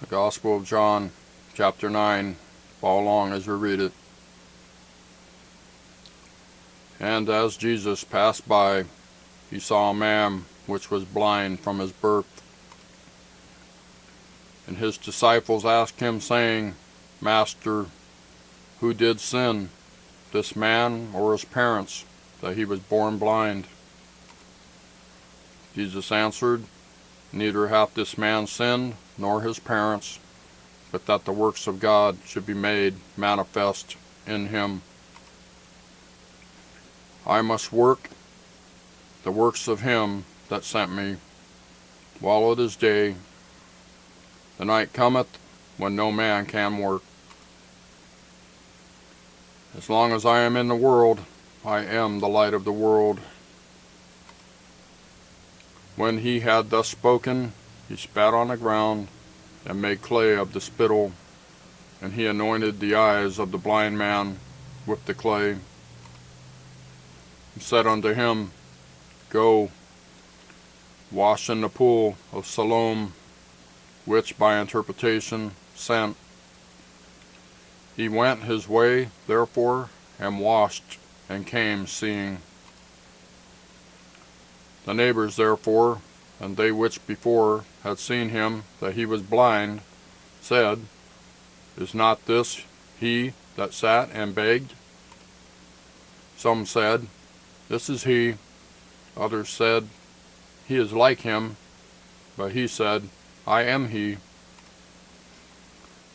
The Gospel of John, chapter 9. Follow along as we read it. And as Jesus passed by, he saw a man which was blind from his birth. And his disciples asked him, saying, Master, who did sin, this man or his parents, that he was born blind? Jesus answered, Neither hath this man sinned, nor his parents, but that the works of God should be made manifest in him. I must work the works of him that sent me, while it is day. The night cometh, when no man can work. As long as I am in the world, I am the light of the world. When he had thus spoken, he spat on the ground, and made clay of the spittle, and he anointed the eyes of the blind man with the clay, and said unto him, Go, wash in the pool of Siloam, which by interpretation, sent. He went his way, therefore, and washed, and came seeing. The neighbors therefore, and they which before had seen him that he was blind, said, Is not this he that sat and begged? Some said, This is he. Others said, He is like him. But he said, I am he.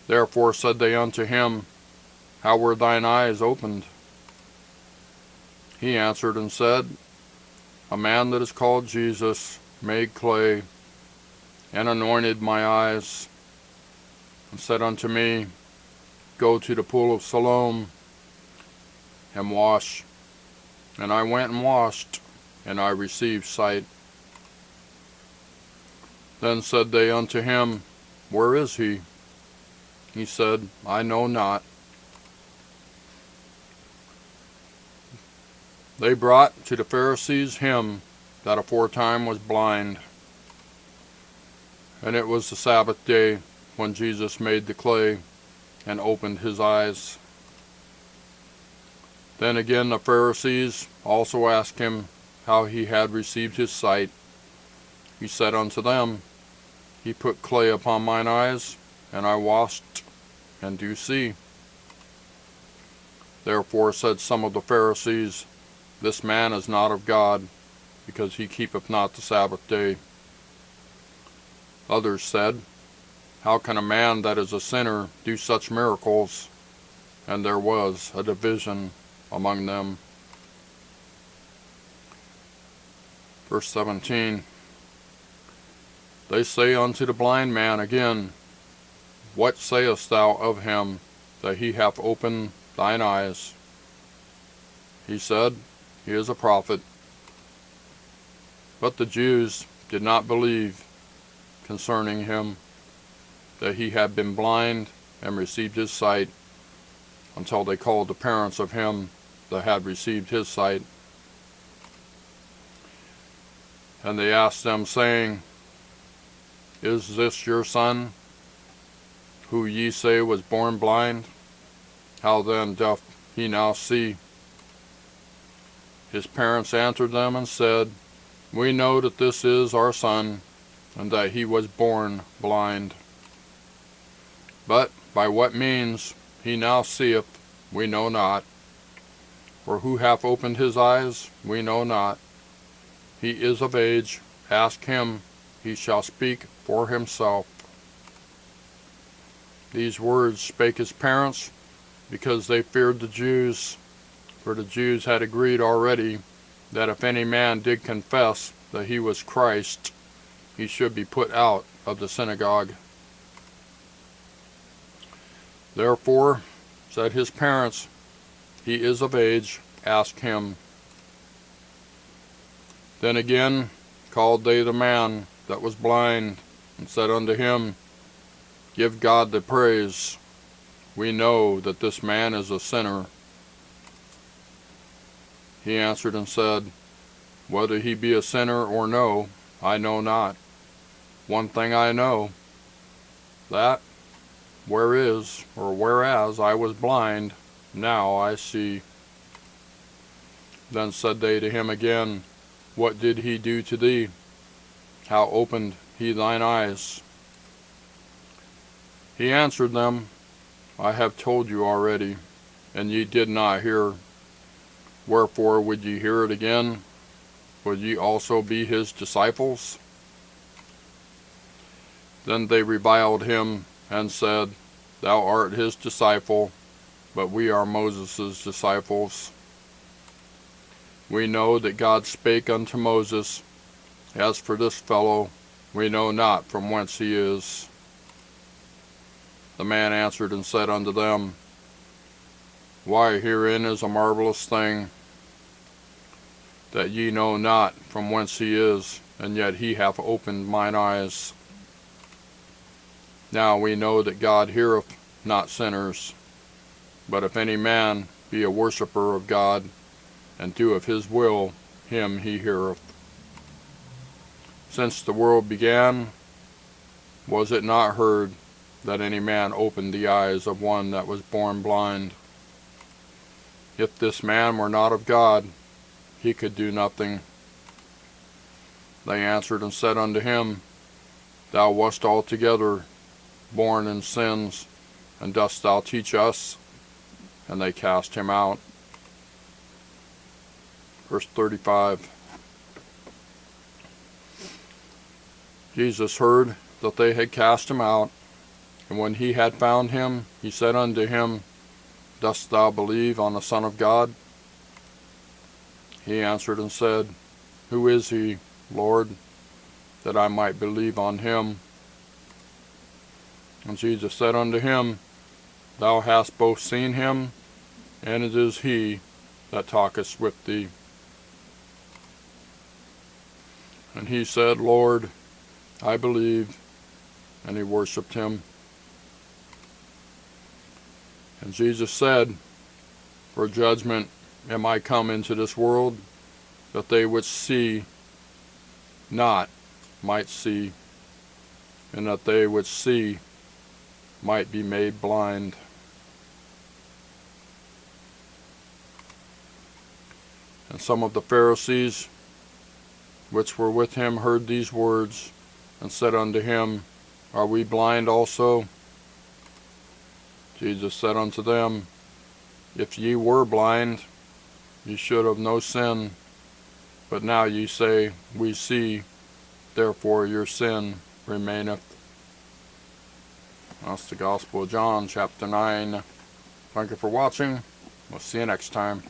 Therefore said they unto him, How were thine eyes opened? He answered and said, A man that is called Jesus made clay, and anointed my eyes, and said unto me, Go to the pool of Siloam, and wash. And I went and washed, and I received sight. Then said they unto him, Where is he? He said, I know not. They brought to the Pharisees him that aforetime was blind. And it was the Sabbath day, when Jesus made the clay, and opened his eyes. Then again the Pharisees also asked him how he had received his sight. He said unto them, He put clay upon mine eyes, and I washed, and do see. Therefore said some of the Pharisees, This man is not of God, because he keepeth not the Sabbath day. Others said, How can a man that is a sinner do such miracles? And there was a division among them. Verse 17. They say unto the blind man again, What sayest thou of him, that he hath opened thine eyes? He said, He is a prophet. But the Jews did not believe concerning him, that he had been blind and received his sight, until they called the parents of him that had received his sight. And they asked them, saying, Is this your son, who ye say was born blind? How then doth he now see? His parents answered them and said, We know that this is our son, and that he was born blind. But by what means he now seeth, we know not. For who hath opened his eyes, we know not. He is of age, ask him, he shall speak for himself. These words spake his parents, because they feared the Jews. For the Jews had agreed already that if any man did confess that he was Christ, he should be put out of the synagogue. Therefore said his parents, He is of age, ask him. Then again called they the man that was blind, and said unto him, Give God the praise. We know that this man is a sinner. He answered and said, Whether he be a sinner or no, I know not. One thing I know, that whereas I was blind, now I see. Then said they to him again, What did he do to thee? How opened he thine eyes? He answered them, I have told you already, and ye did not hear. Wherefore would ye hear it again? Would ye also be his disciples? Then they reviled him, and said, Thou art his disciple, but we are Moses' disciples. We know that God spake unto Moses. As for this fellow, we know not from whence he is. The man answered and said unto them, Why, herein is a marvelous thing, that ye know not from whence he is, and yet he hath opened mine eyes. Now we know that God heareth not sinners, but if any man be a worshipper of God, and doeth his will, him he heareth. Since the world began, was it not heard that any man opened the eyes of one that was born blind? If this man were not of God, he could do nothing. They answered and said unto him, Thou wast altogether born in sins, and dost thou teach us? And they cast him out. Verse 35. Jesus heard that they had cast him out, and when he had found him, he said unto him, Dost thou believe on the Son of God? He answered and said, Who is he, Lord, that I might believe on him? And Jesus said unto him, Thou hast both seen him, and it is he that talketh with thee. And he said, Lord, I believe, and he worshipped him. And Jesus said, For judgment am I come into this world, that they which see not might see, and that they which see might be made blind. And some of the Pharisees which were with him heard these words, and said unto him, Are we blind also? Jesus said unto them, If ye were blind, ye should have no sin. But now ye say, We see, therefore your sin remaineth. That's the Gospel of John, chapter 9. Thank you for watching. We'll see you next time.